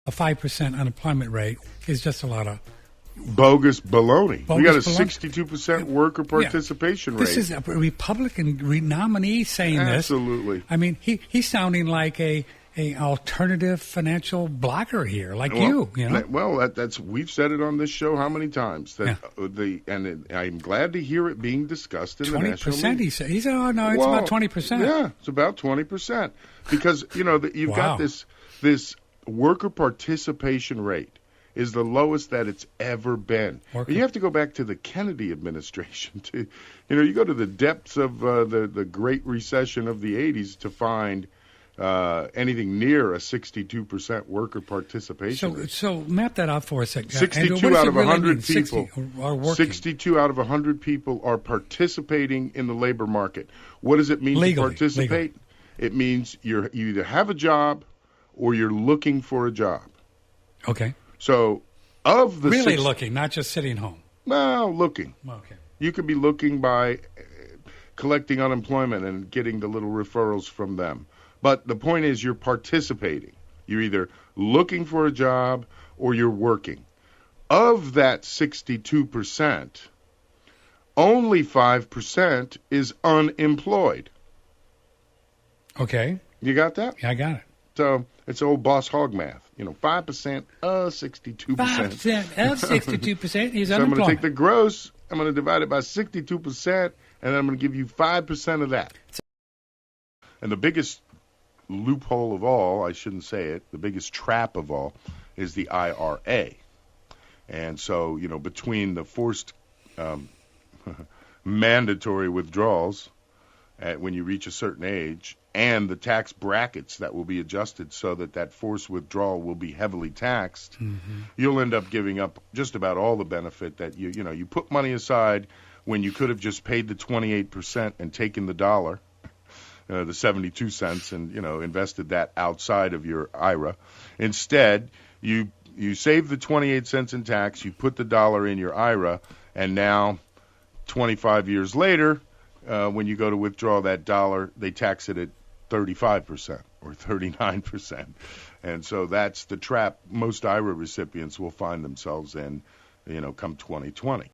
a 5% unemployment rate is just a lot of bogus baloney. We got a baloney. 62% worker participation rate. This is a Republican nominee saying this. Absolutely. I mean, he's sounding like a alternative financial blocker here, like you know. Well, that's we've said it on this show how many times that I'm glad to hear it being discussed in the national media. 20%. He said, "Oh no, it's about 20%." Yeah, it's about 20% because you've got this worker participation rate is the lowest that it's ever been. You have to go back to the Kennedy administration to, you go to the depths of the Great Recession of the 80s to find anything near a 62% worker participation rate. So map that out for us. 62 out of 100 people. 62 out of 100 people are participating in the labor market. What does it mean to participate? Legally. It means you either have a job or you're looking for a job. Okay. So, of the looking, not just sitting home. No, looking. Okay. You could be looking by collecting unemployment and getting the little referrals from them. But the point is you're participating. You're either looking for a job or you're working. Of that 62%, only 5% is unemployed. Okay. You got that? Yeah, I got it. So it's old boss hog math. 5% of 62%. 5% of 62% is so I'm unemployed. going to take the gross, I'm going to divide it by 62%, and then I'm going to give you 5% of that. And the biggest loophole of all, I shouldn't say it, the biggest trap of all is the IRA. And so, between the forced mandatory withdrawals when you reach a certain age and the tax brackets that will be adjusted so that forced withdrawal will be heavily taxed, you'll end up giving up just about all the benefit that you put money aside when you could have just paid the 28% and taken the dollar, the 72 cents, and invested that outside of your IRA. Instead, you save the 28 cents in tax, you put the dollar in your IRA, and now 25 years later, when you go to withdraw that dollar, they tax it at 35% or 39%. And so that's the trap most IRA recipients will find themselves in, come 2020.